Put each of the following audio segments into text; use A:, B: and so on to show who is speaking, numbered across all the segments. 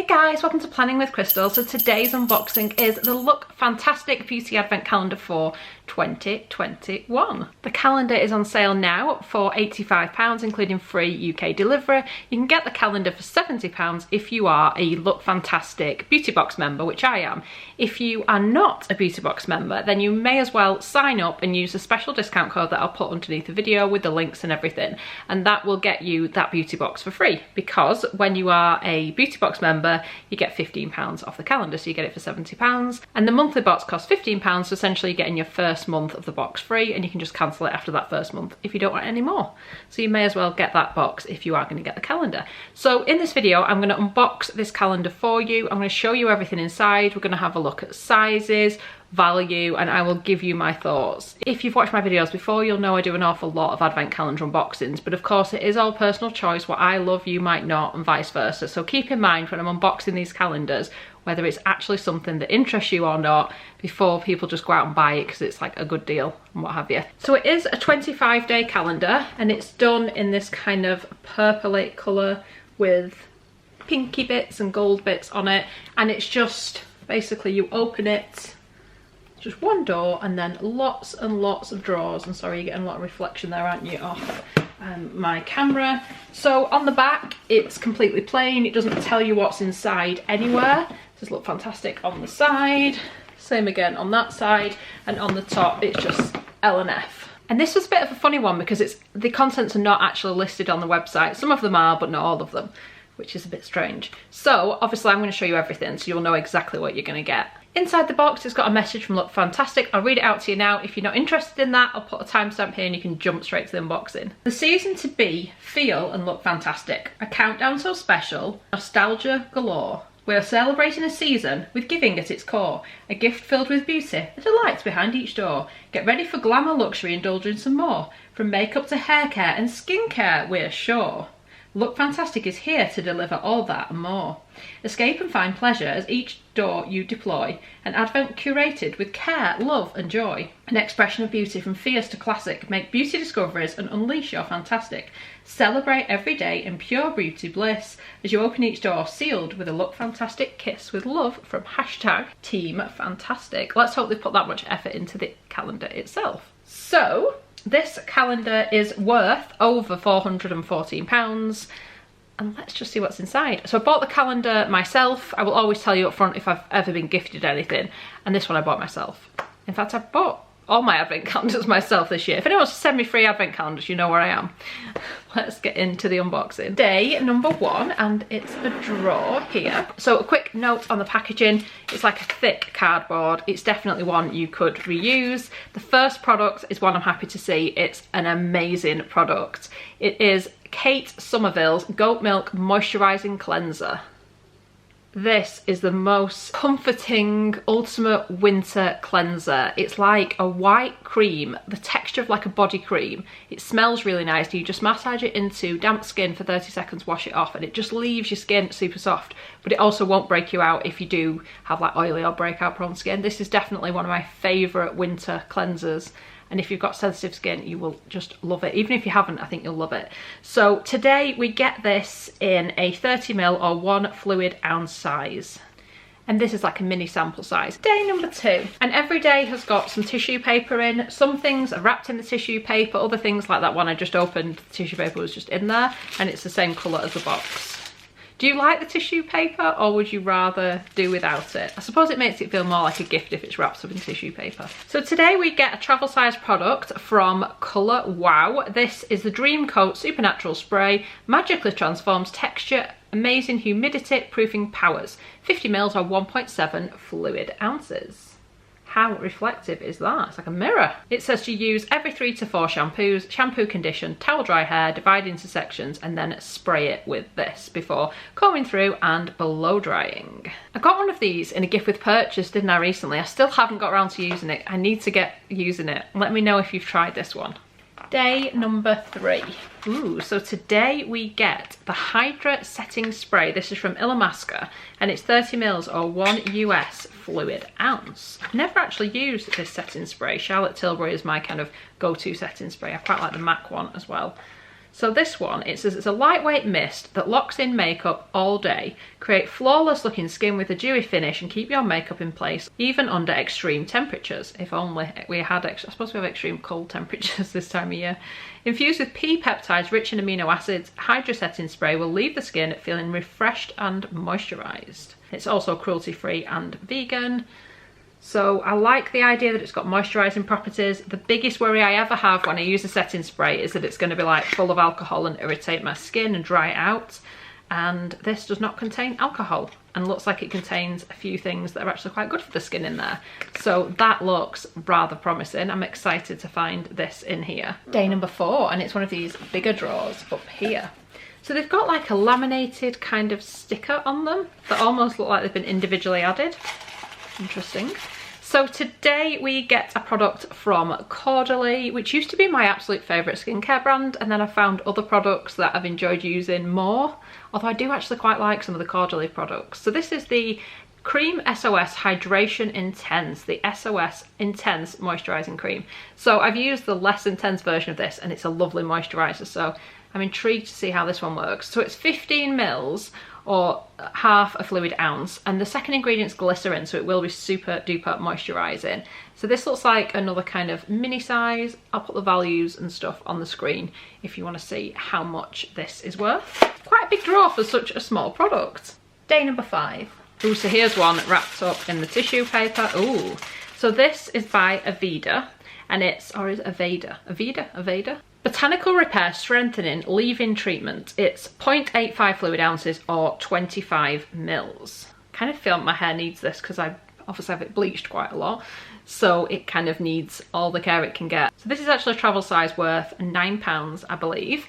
A: guys, welcome to Planning with Crystal. So today's unboxing is the Lookfantastic Beauty Advent Calendar for 2021. The calendar is on sale now for £85, including free UK delivery. You can get the calendar for £70 if you are a Lookfantastic Beauty Box member, which I am. If you are not a Beauty Box member, then you may as well sign up and use a special discount code that I'll put underneath the video with the links and everything, and that will get you that beauty box for free, because when you are a Beauty Box member you get £15 off the calendar, so you get it for £70, and the monthly box costs £15, so essentially you're getting your first month of the box free, and you can just cancel it after that first month if you don't want any more. So you may as well get that box if you are going to get the calendar. So in this video I'm going to unbox this calendar for you. I'm going to show you everything inside. We're going to have a look at sizes, value, and I will give you my thoughts. If you've watched my videos before, you'll know I do an awful lot of advent calendar unboxings, but of course it is all personal choice. What I love you might not, and vice versa. So keep in mind when I'm unboxing these calendars whether it's actually something that interests you or not before people just go out and buy it because it's like a good deal and what have you. So it is a 25-day calendar, and it's done in this kind of purpley colour with pinky bits and gold bits on it, and it's just basically you open it, just one door, and then lots and lots of drawers. And sorry, you're getting a lot of reflection there, aren't you, off my camera. So on the back it's completely plain, it doesn't tell you what's inside anywhere. This looks fantastic on the side, same again on that side, and on the top it's just L and F. And this was a bit of a funny one because the contents are not actually listed on the website. Some of them are, but not all of them, which is a bit strange. So obviously I'm going to show you everything so you'll know exactly what you're going to get. Inside the box it's got a message from Lookfantastic. I'll read it out to you now. If you're not interested in that, I'll put a timestamp here and you can jump straight to the unboxing. The season to be, feel and look fantastic. A countdown so special, nostalgia galore. We are celebrating a season with giving at its core. A gift filled with beauty, the delights behind each door. Get ready for glamour, luxury, indulgence and more. From makeup to hair care and skincare, we're sure. Lookfantastic is here to deliver all that and more. Escape and find pleasure as each door you deploy. An advent curated with care, love and joy. An expression of beauty from fierce to classic. Make beauty discoveries and unleash your fantastic. Celebrate every day in pure beauty bliss as you open each door, sealed with a Lookfantastic kiss, with love from #TeamFantastic. Let's hope they put that much effort into the calendar itself. So this calendar is worth over £414, and let's just see what's inside. So I bought the calendar myself. I will always tell you up front if I've ever been gifted anything, and this one I bought myself. In fact, I bought all my advent calendars myself this year. If anyone wants to send me free advent calendars, you know where I am. Let's get into the unboxing. Day number 1, and it's a drawer here. So a quick note on the packaging, it's like a thick cardboard. It's definitely one you could reuse. The first product is one I'm happy to see. It's an amazing product. It is Kate Somerville's Goat Milk Moisturising Cleanser. This is the most comforting, ultimate winter cleanser. It's like a white cream, the texture of like a body cream. It smells really nice. You just massage it into damp skin for 30 seconds, wash it off, and it just leaves your skin super soft. But it also won't break you out if you do have like oily or breakout prone skin. This is definitely one of my favourite winter cleansers. And if you've got sensitive skin, you will just love it. Even if you haven't, I think you'll love it. So today we get this in a 30ml or 1 fluid ounce size. And this is like a mini sample size. Day number 2. And every day has got some tissue paper in. Some things are wrapped in the tissue paper, other things like that one I just opened, the tissue paper was just in there, and it's the same colour as the box. Do you like the tissue paper, or would you rather do without it? I suppose it makes it feel more like a gift if it's wrapped up in tissue paper. So today we get a travel size product from Colour Wow. This is the Dream Coat Supernatural Spray. Magically transforms texture, amazing humidity proofing powers. 50ml or 1.7 fluid ounces. How reflective is that? It's like a mirror. It says to use every 3 to 4 shampoos, shampoo, condition, towel dry hair, divide into sections, and then spray it with this before combing through and blow drying. I got one of these in a gift with purchase, didn't I, recently? I still haven't got around to using it. I need to get using it. Let me know if you've tried this one. Day number 3. Ooh, so today we get the Hydra Setting Spray. This is from Illamasqua, and it's 30ml or 1 US fluid ounce. I've never actually used this setting spray. Charlotte Tilbury is my kind of go-to setting spray. I quite like the MAC one as well. So this one, it says it's a lightweight mist that locks in makeup all day, create flawless looking skin with a dewy finish and keep your makeup in place even under extreme temperatures. If only we had, I suppose we have extreme cold temperatures this time of year. Infused with pea peptides rich in amino acids, Hydra Setting Spray will leave the skin feeling refreshed and moisturised. It's also cruelty free and vegan. So I like the idea that it's got moisturising properties. The biggest worry I ever have when I use a setting spray is that it's going to be like full of alcohol and irritate my skin and dry it out. And this does not contain alcohol and looks like it contains a few things that are actually quite good for the skin in there. So that looks rather promising. I'm excited to find this in here. Day number 4, and it's one of these bigger drawers up here. So they've got like a laminated kind of sticker on them that almost look like they've been individually added. Interesting. So today we get a product from Caudalie, which used to be my absolute favourite skincare brand, and then I found other products that I've enjoyed using more, although I do actually quite like some of the Caudalie products. So this is the Cream SOS Hydration Intense, the SOS Intense Moisturising Cream. So I've used the less intense version of this and it's a lovely moisturiser, so I'm intrigued to see how this one works. So it's 15 mils or half a fluid ounce, and the second ingredient's glycerin, so it will be super duper moisturising. So this looks like another kind of mini size. I'll put the values and stuff on the screen if you want to see how much this is worth. Quite a big drawer for such a small product. Day number 5. Ooh, so here's one wrapped up in the tissue paper. Ooh, so this is by Aveda, and it's, or is it Aveda? Botanical Repair Strengthening Leave-In Treatment. It's 0.85 fluid ounces or 25 mils. Kind of feel my hair needs this because I obviously have it bleached quite a lot, so it kind of needs all the care it can get. So this is actually a travel size worth £9, I believe.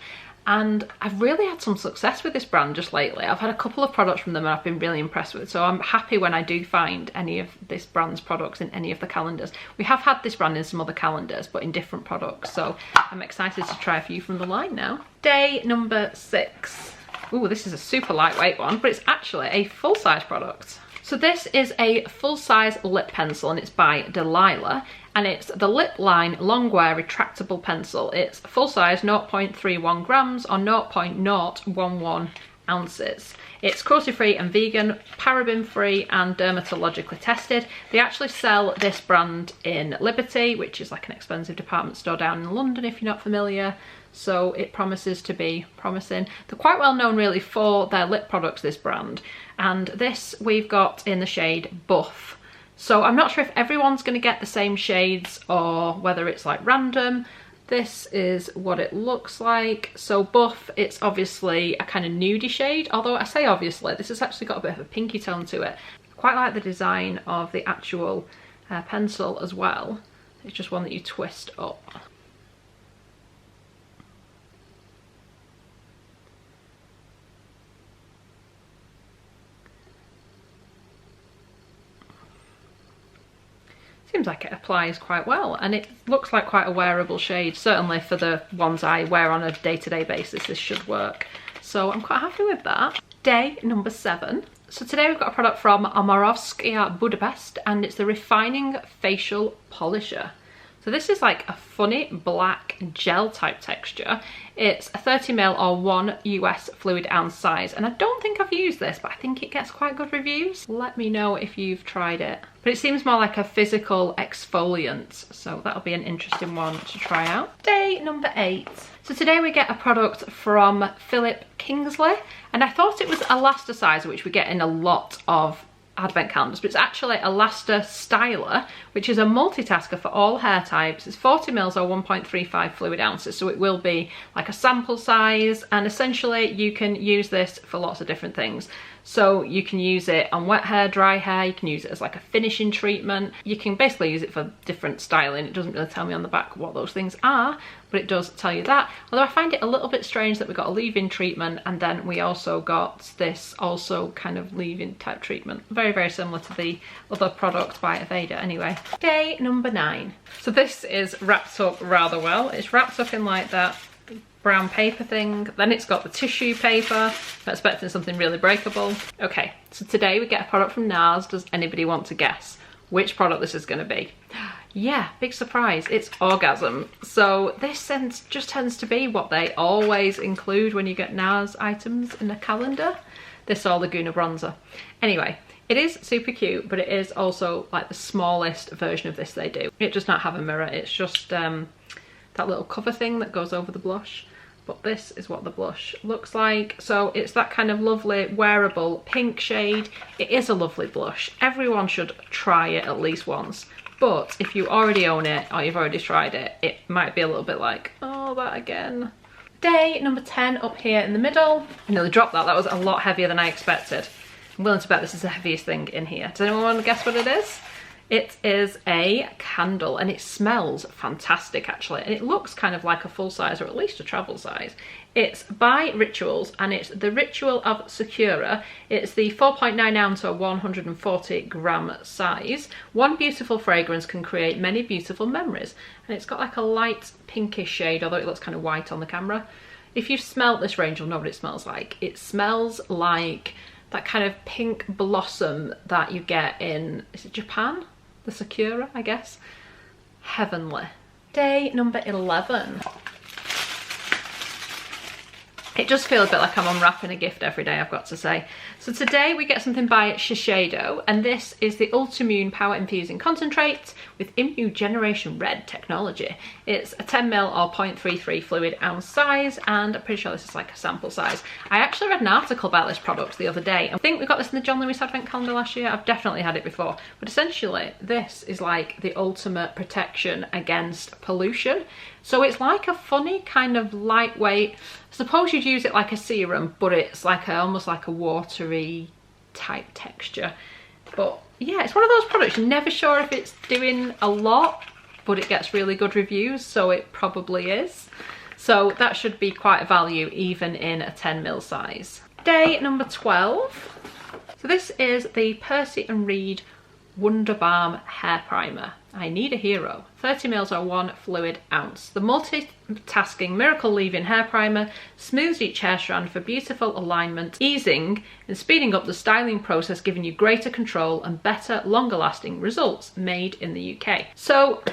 A: And I've really had some success with this brand just lately. I've had a couple of products from them and I've been really impressed with. So I'm happy when I do find any of this brand's products in any of the calendars. We have had this brand in some other calendars, but in different products. So I'm excited to try a few from the line now. Day number 6. Ooh, this is a super lightweight one, but it's actually a full-size product. So this is a full-size lip pencil and it's by Delilah, and it's the Lip Line Longwear Retractable Pencil. It's full-size 0.31 grams or 0.011 ounces. It's cruelty-free and vegan, paraben-free and dermatologically tested. They actually sell this brand in Liberty, which is like an expensive department store down in London if you're not familiar. So it promises to be promising. They're quite well known really for their lip products, this brand. And this we've got in the shade Buff. So I'm not sure if everyone's going to get the same shades or whether it's like random. This is what it looks like. So Buff, it's obviously a kind of nudie shade, although I say obviously, this has actually got a bit of a pinky tone to it. Quite like the design of the actual pencil as well. It's just one that you twist up. Seems like it applies quite well, and it looks like quite a wearable shade. Certainly for the ones I wear on a day-to-day basis, this should work. So I'm quite happy with that. Day number 7. So today we've got a product from Amorovskia Budapest, and it's the Refining Facial Polisher. So this is like a funny black gel type texture. It's a 30ml or 1 US fluid ounce size, and I don't think I've used this, but I think it gets quite good reviews. Let me know if you've tried it. But it seems more like a physical exfoliant, so that'll be an interesting one to try out. Day number 8. So today we get a product from Philip Kingsley, and I thought it was Elasticizer, which we get in a lot of advent calendars, but it's actually Elasta Styler, which is a multitasker for all hair types. It's 40 mils or 1.35 fluid ounces, so it will be like a sample size, and essentially you can use this for lots of different things. So you can use it on wet hair, dry hair, you can use it as like a finishing treatment. You can basically use it for different styling. It doesn't really tell me on the back what those things are, but it does tell you that. Although I find it a little bit strange that we got a leave-in treatment and then we also got this also kind of leave-in type treatment. Very, very similar to the other product by Aveda anyway. Day number 9. So this is wrapped up rather well. It's wrapped up in like that brown paper thing, then it's got the tissue paper. I'm expecting something really breakable. Okay, so today we get a product from NARS. Does anybody want to guess which product this is going to be? yeah, big surprise, it's Orgasm. So this just tends to be what they always include when you get NARS items in a calendar. This or Laguna Bronzer. Anyway, it is super cute, but it is also like the smallest version of this they do. It does not have a mirror, it's just that little cover thing that goes over the blush. But this is what the blush looks like. So it's that kind of lovely wearable pink shade. It is a lovely blush. Everyone should try it at least once. But if you already own it or you've already tried it, it might be a little bit like, oh, that again. Day number 10 up here in the middle. I nearly dropped that. That was a lot heavier than I expected. I'm willing to bet this is the heaviest thing in here. Does anyone want to guess what it is? It is a candle, and it smells fantastic actually, and it looks kind of like a full size, or at least a travel size. It's by Rituals, and it's the Ritual of Sakura. It's the 4.9 ounce or 140 gram size. One beautiful fragrance can create many beautiful memories, and it's got like a light pinkish shade, although it looks kind of white on the camera. If you've smelt this range, you'll know what it smells like. It smells like that kind of pink blossom that you get in, is it Japan? The Sakura, I guess. Heavenly. Day number 11. It does feel a bit like I'm unwrapping a gift every day, I've got to say. So today we get something by Shiseido, and this is the Ultimune Power Infusing Concentrate with Immune Generation Red technology. It's a 10ml or 0.33 fluid ounce size, and I'm pretty sure this is like a sample size. I actually read an article about this product the other day. I think we got this in the John Lewis Advent Calendar last year. I've definitely had it before. But essentially, this is like the ultimate protection against pollution. So it's like a funny kind of lightweight, I suppose you'd use it like a serum, but it's like almost like a watery type texture. But yeah, it's one of those products you're never sure if it's doing a lot, but it gets really good reviews, so it probably is. So that should be quite a value even in a 10ml size. Day number 12. So this is the Percy & Reed Wonder Balm Hair Primer. I need a hero. 30ml or 1 fluid ounce. The multitasking miracle leave-in hair primer smooths each hair strand for beautiful alignment, easing and speeding up the styling process, giving you greater control and better, longer lasting results, made in the UK. So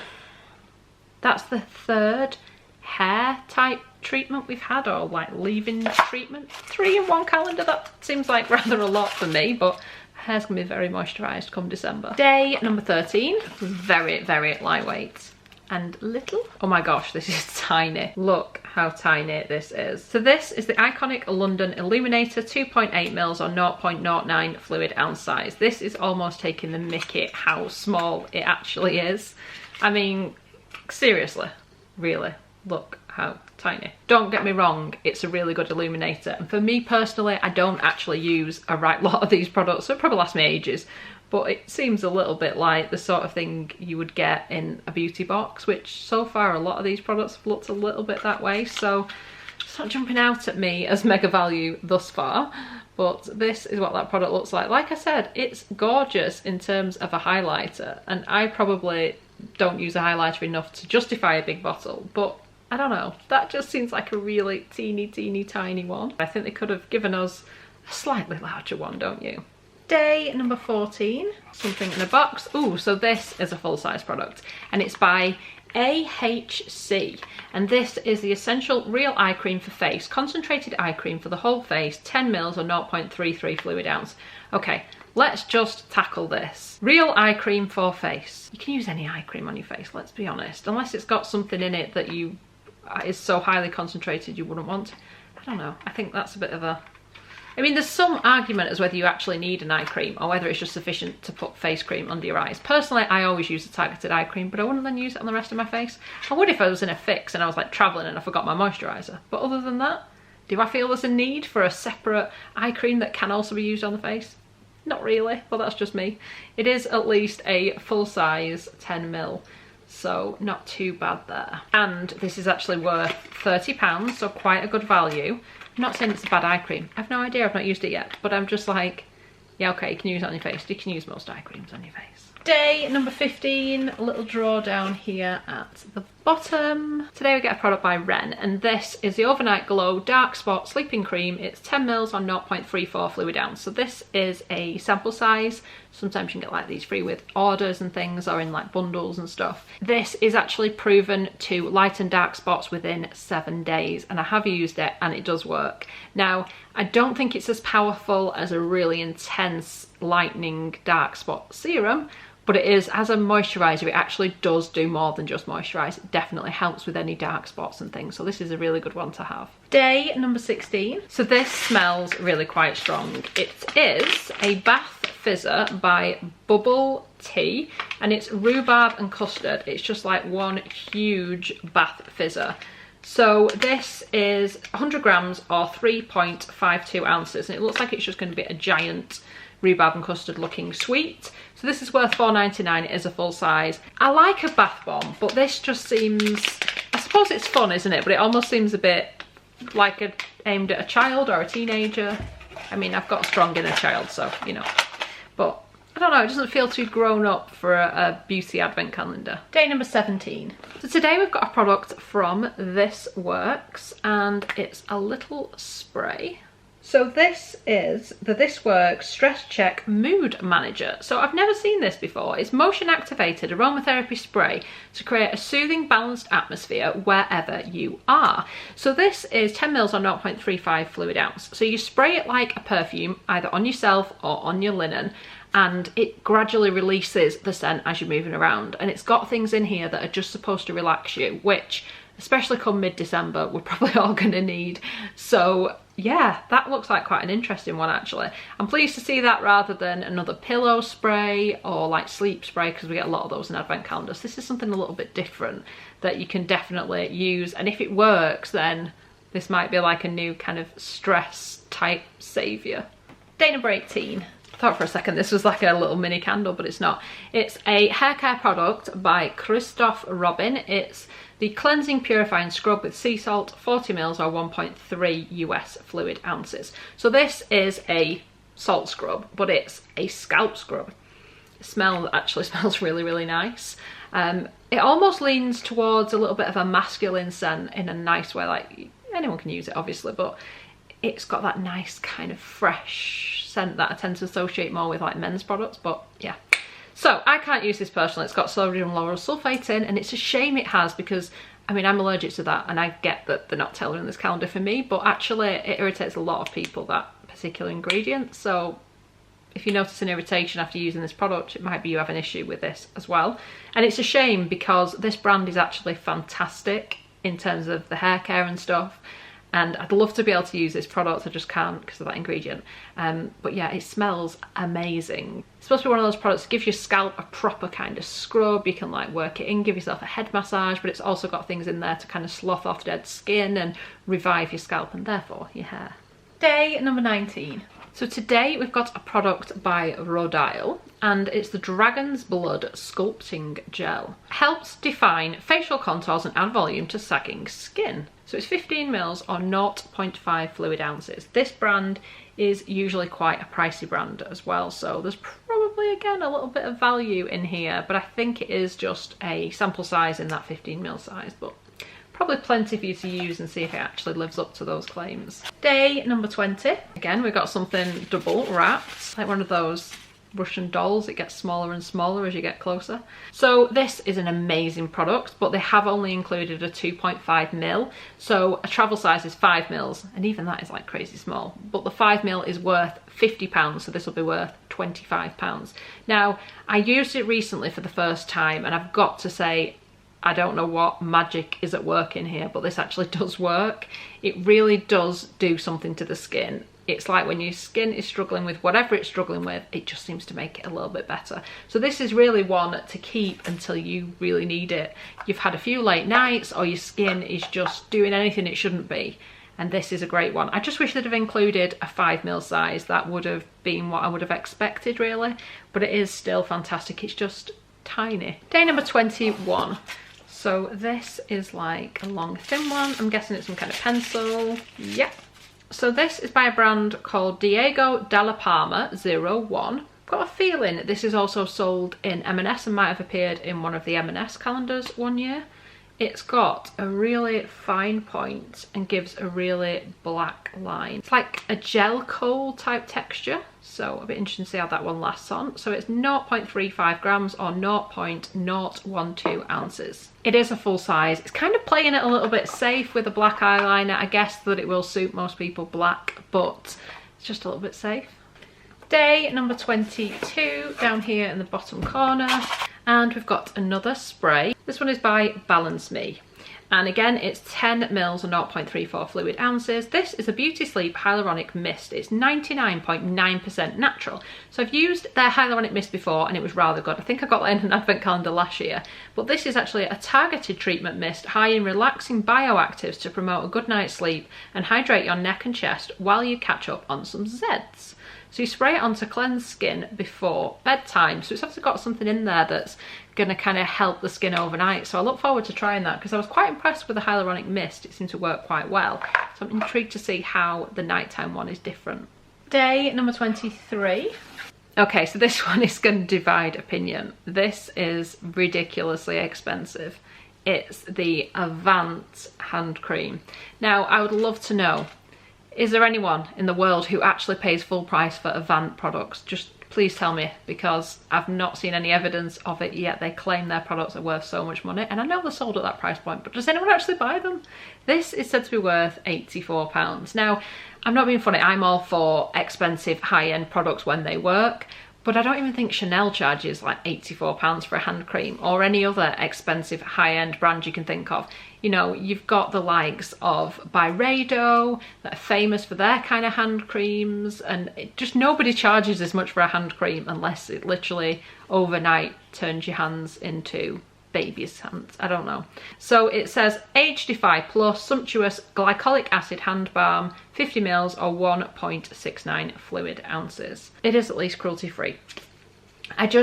A: that's the third hair type treatment we've had, or like leave-in treatment. 3 in 1 calendar, that seems like rather a lot for me, but hair's gonna be very moisturised come December. Day number 13, very, very lightweight and little. Oh my gosh, this is tiny. Look how tiny this is. So this is the iconic London Illuminator 2.8ml or 0.09 fluid ounce size. This is almost taking the mickey how small it actually is. I mean, seriously, really, look how tiny. Don't get me wrong, it's a really good illuminator, and for me personally, I don't actually use a right lot of these products, so it probably lasts me ages, but it seems a little bit like the sort of thing you would get in a beauty box, which so far a lot of these products have looked a little bit that way, so it's not jumping out at me as mega value thus far. But this is what that product looks like. Like I said, it's gorgeous in terms of a highlighter, and I probably don't use a highlighter enough to justify a big bottle, but I don't know, that just seems like a really teeny tiny one. I think they could have given us a slightly larger one, don't you? Day number 14, something in a box. Ooh, so this is a full-size product, and it's by AHC, and this is the Essential Real Eye Cream for Face, concentrated eye cream for the whole face, 10ml or 0.33 fluid ounce. Okay, let's just tackle this. Real eye cream for face. You can use any eye cream on your face, let's be honest, unless it's got something in it that is so highly concentrated you wouldn't want. I don't know, I think that's a bit of a... I mean, there's some argument as whether you actually need an eye cream or whether it's just sufficient to put face cream under your eyes. Personally, I always use a targeted eye cream, but I wouldn't then use it on the rest of my face. I would if I was in a fix and I was like travelling and I forgot my moisturiser. But other than that, do I feel there's a need for a separate eye cream that can also be used on the face? Not really, but that's just me. It is at least a full-size 10ml. So not too bad there. And this is actually worth £30, so quite a good value. I'm not saying it's a bad eye cream. I've no idea, I've not used it yet, but I'm just like, yeah, okay, you can use it on your face. You can use most eye creams on your face. Day number 15, a little draw down here at the bottom. Today we get a product by Ren, and this is the Overnight Glow Dark Spot Sleeping Cream. It's 10 mils on 0.34 fluid ounce. So this is a sample size. Sometimes you can get like these free with orders and things, or in like bundles and stuff. This is actually proven to lighten dark spots within 7 days, and I have used it and it does work. Now, I don't think it's as powerful as a really intense lightening dark spot serum, but it is, as a moisturiser, it actually does do more than just moisturise. It definitely helps with any dark spots and things, so this is a really good one to have. Day number 16. So this smells really quite strong. It is a bath fizzer by Bubble Tea, and it's rhubarb and custard. It's just like one huge bath fizzer. So this is 100 grams or 3.52 ounces, and it looks like it's just going to be a giant rhubarb and custard looking sweet. So this is worth $4.99. It is a full size. I like a bath bomb, but this just seems, I suppose it's fun, isn't it? But it almost seems a bit like aimed at a child or a teenager. I mean, I've got a strong inner child, so, you know. But I don't know, it doesn't feel too grown up for a beauty advent calendar. Day number 17. So today we've got a product from This Works, and it's a little spray. So this is the This Works Stress Check Mood Manager. So I've never seen this before. It's motion activated aromatherapy spray to create a soothing, balanced atmosphere wherever you are. So this is 10 mils on 0.35 fluid ounce. So you spray it like a perfume, either on yourself or on your linen, and it gradually releases the scent as you're moving around. And it's got things in here that are just supposed to relax you, which, especially come mid-December, we're probably all gonna need. So yeah, that looks like quite an interesting one actually. I'm pleased to see that rather than another pillow spray or like sleep spray, because we get a lot of those in advent calendars. This is something a little bit different that you can definitely use, and if it works, then this might be like a new kind of stress type saviour. Day number 18. I thought for a second this was like a little mini candle, but it's not. It's a hair care product by Christoph Robin. It's the Cleansing Purifying Scrub with Sea Salt, 40 mils or 1.3 US fluid ounces. So this is a salt scrub, but it's a scalp scrub. It actually smells really, really nice. It almost leans towards a little bit of a masculine scent in a nice way. Like, anyone can use it obviously, but it's got that nice kind of fresh scent that I tend to associate more with like men's products, but yeah. So I can't use this personally. It's got sodium lauryl sulfate in, and it's a shame it has, because I mean, I'm allergic to that, and I get that they're not tailoring this calendar for me, but actually it irritates a lot of people, that particular ingredient. So if you notice an irritation after using this product, it might be you have an issue with this as well. And it's a shame, because this brand is actually fantastic in terms of the hair care and stuff. And I'd love to be able to use this product, I just can't because of that ingredient. But yeah, it smells amazing. It's supposed to be one of those products that gives your scalp a proper kind of scrub. You can like work it in, give yourself a head massage, but it's also got things in there to kind of slough off dead skin and revive your scalp and therefore your hair. Day number 19. So today we've got a product by Rodile, and it's the Dragon's Blood Sculpting Gel. Helps define facial contours and add volume to sagging skin. So it's 15 mils or 0.5 fluid ounces. This brand is usually quite a pricey brand as well, so there's probably again a little bit of value in here, but I think it is just a sample size in that 15 mil size, but probably plenty for you to use and see if it actually lives up to those claims. Day number 20. Again, we've got something double wrapped, like one of those Russian dolls. It gets smaller and smaller as you get closer. So this is an amazing product, but they have only included a 2.5 mil. So a travel size is 5 mils, and even that is like crazy small. But the 5 mil is worth £50, so this will be worth £25. Now, I used it recently for the first time, and I've got to say, I don't know what magic is at work in here, but this actually does work. It really does do something to the skin. It's like when your skin is struggling with whatever it's struggling with, it just seems to make it a little bit better. So this is really one to keep until you really need it. You've had a few late nights, or your skin is just doing anything it shouldn't be, and this is a great one. I just wish they'd have included a 5 mil size. That would have been what I would have expected really, but it is still fantastic. It's just tiny. Day number 21. So this is like a long thin one. I'm guessing it's some kind of pencil. Yep. So this is by a brand called Diego Della Palma 01. I've got a feeling this is also sold in M&S and might have appeared in one of the M&S calendars one year. It's got a really fine point and gives a really black line. It's like a gel coal type texture, so a bit interesting to see how that one lasts on. So it's 0.35 grams or 0.012 ounces. It is a full size. It's kind of playing it a little bit safe with a black eyeliner. I guess that it will suit most people black, but it's just a little bit safe. Day number 22 down here in the bottom corner, and we've got another spray. This one is by Balance Me, and again it's 10 mils or 0.34 fluid ounces. This is a Beauty Sleep hyaluronic mist. It's 99.9% natural. So I've used their hyaluronic mist before and it was rather good. I think I got that in an advent calendar last year, but this is actually a targeted treatment mist high in relaxing bioactives to promote a good night's sleep and hydrate your neck and chest while you catch up on some Zeds. So you spray it on to cleanse skin before bedtime. So it's actually got something in there that's going to kind of help the skin overnight. So I look forward to trying that because I was quite impressed with the hyaluronic mist. It seemed to work quite well. So I'm intrigued to see how the nighttime one is different. Day number 23. Okay, so this one is going to divide opinion. This is ridiculously expensive. It's the Avant hand cream. Now, I would love to know, is there anyone in the world who actually pays full price for Avant products? Just please tell me, because I've not seen any evidence of it yet. They claim their products are worth so much money, and I know they're sold at that price point, but does anyone actually buy them? This is said to be worth £84. Now, I'm not being funny, I'm all for expensive high-end products when they work, but I don't even think Chanel charges like £84 for a hand cream, or any other expensive high-end brand you can think of. You know, you've got the likes of Byredo that are famous for their kind of hand creams, and just nobody charges as much for a hand cream unless it literally overnight turns your hands into baby's hands. I don't know. So it says Age Defy Plus Sumptuous Glycolic Acid Hand Balm, 50 mils or 1.69 fluid ounces. It is at least cruelty free. I'd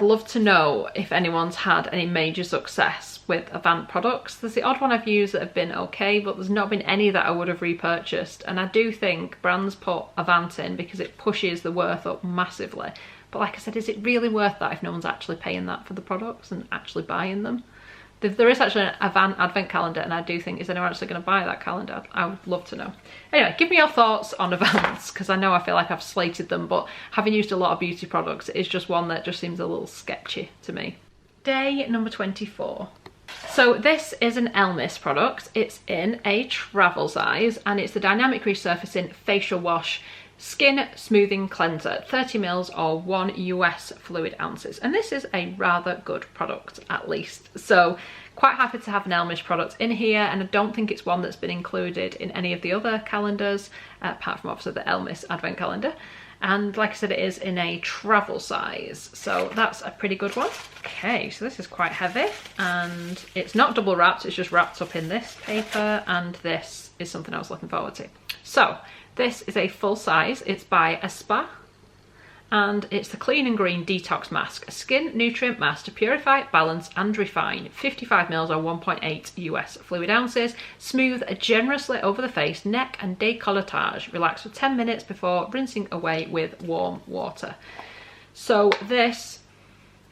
A: love to know if anyone's had any major success with Avant products. There's the odd one I've used that have been okay, but there's not been any that I would have repurchased. And I do think brands put Avant in because it pushes the worth up massively. But like I said, is it really worth that if no one's actually paying that for the products and actually buying them? There is actually an Avant advent calendar, and I do think, is anyone actually going to buy that calendar? I would love to know. Anyway, give me your thoughts on Avants, because I know I feel like I've slated them, but having used a lot of beauty products, it is just one that just seems a little sketchy to me. Day number 24. So this is an Elmis product. It's in a travel size, and it's the Dynamic Resurfacing Facial Wash Skin Smoothing Cleanser, 30 mils or 1 US fluid ounces. And this is a rather good product, at least. So quite happy to have an Elmis product in here, and I don't think it's one that's been included in any of the other calendars, apart from obviously the Elmis advent calendar. And like I said, it is in a travel size, so that's a pretty good one. Okay, so this is quite heavy, and it's not double wrapped, it's just wrapped up in this paper, and this is something I was looking forward to. So this is a full size. It's by Spa, and it's the Clean and Green Detox Mask, a skin nutrient mask to purify, balance and refine, 55 mils or 1.8 US fluid ounces, smooth generously over the face, neck and décolletage, relax for 10 minutes before rinsing away with warm water. So this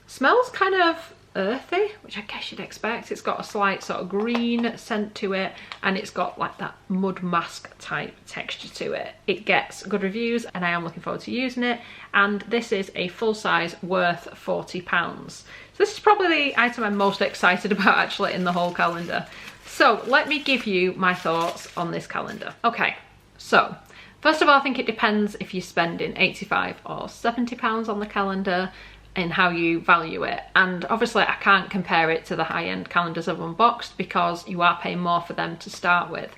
A: smells kind of earthy, which I guess you'd expect. It's got a slight sort of green scent to it, and it's got like that mud mask type texture to it. It gets good reviews, and I am looking forward to using it, and this is a full size worth £40. So this is probably the item I'm most excited about actually in the whole calendar. So let me give you my thoughts on this calendar. Okay, so first of all, I think it depends if you're spending £85 or £70 on the calendar and how you value it. And obviously I can't compare it to the high-end calendars I've unboxed because you are paying more for them to start with.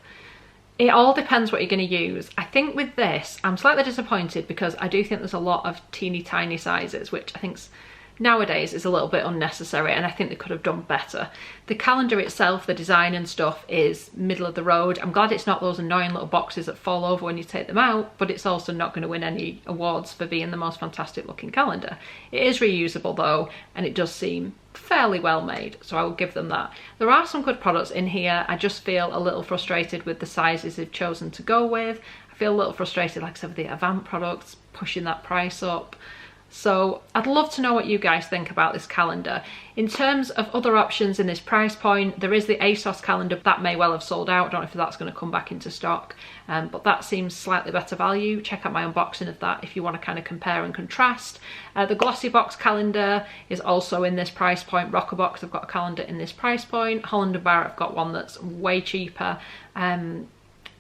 A: It all depends what you're going to use. I think with this, I'm slightly disappointed because I do think there's a lot of teeny tiny sizes, which I think nowadays is a little bit unnecessary, and I think they could have done better. The calendar itself, the design and stuff, is middle of the road. I'm glad it's not those annoying little boxes that fall over when you take them out, but it's also not going to win any awards for being the most fantastic looking calendar. It is reusable though, and it does seem fairly well made, so I will give them that. There are some good products in here. I just feel a little frustrated with the sizes they've chosen to go with. I feel a little frustrated, like I said, with the Avant products, pushing that price up. So I'd love to know what you guys think about this calendar. In terms of other options in this price point, there is the ASOS calendar that may well have sold out. I don't know if that's going to come back into stock, but that seems slightly better value. Check out my unboxing of that if you want to kind of compare and contrast. The Glossy Box calendar is also in this price point. Rockerbox, I've got a calendar in this price point. Holland & Barrett, I've got one that's way cheaper.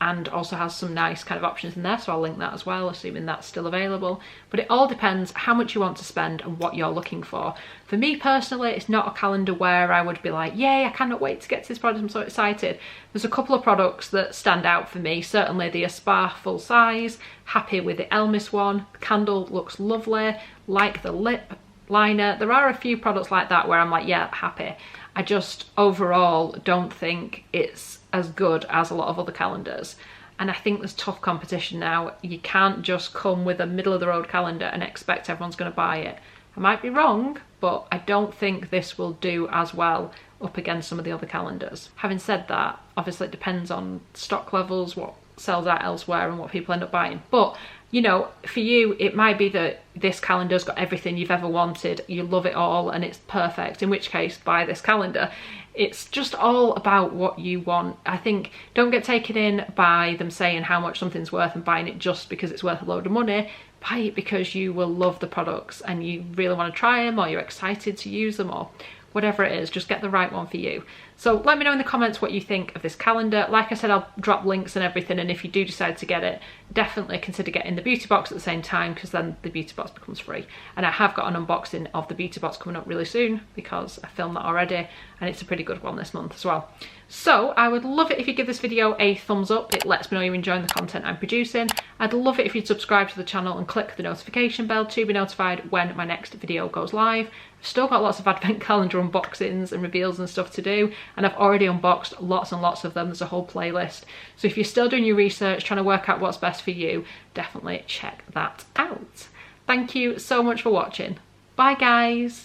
A: And also has some nice kind of options in there, so I'll link that as well, assuming that's still available. But it all depends how much you want to spend and what you're looking for. For me personally, it's not a calendar where I would be like, yay, I cannot wait to get to this product, I'm so excited. There's a couple of products that stand out for me. Certainly the Aspar full size, happy with the Elmis one. The candle looks lovely, like the lip liner. There are a few products like that where I'm like, yeah, happy. I just overall don't think it's as good as a lot of other calendars, and I think there's tough competition now. You can't just come with a middle of the road calendar and expect everyone's going to buy it. I might be wrong, but I don't think this will do as well up against some of the other calendars. Having said that, obviously it depends on stock levels, what sells out elsewhere and what people end up buying. But you know, for you, it might be that this calendar's got everything you've ever wanted, you love it all and it's perfect, in which case buy this calendar. It's just all about what you want. I think don't get taken in by them saying how much something's worth and buying it just because it's worth a load of money. Buy it because you will love the products and you really want to try them, or you're excited to use them, or whatever it is, just get the right one for you. So let me know in the comments what you think of this calendar. Like I said, I'll drop links and everything, and if you do decide to get it, definitely consider getting the beauty box at the same time, because then the beauty box becomes free. And I have got an unboxing of the beauty box coming up really soon because I filmed that already, and it's a pretty good one this month as well. So I would love it if you give this video a thumbs up. It lets me know you're enjoying the content I'm producing. I'd love it if you'd subscribe to the channel and click the notification bell to be notified when my next video goes live. I've still got lots of advent calendar unboxings and reveals and stuff to do, and I've already unboxed lots and lots of them. There's a whole playlist. So if you're still doing your research, trying to work out what's best for you, definitely check that out. Thank you so much for watching. Bye guys.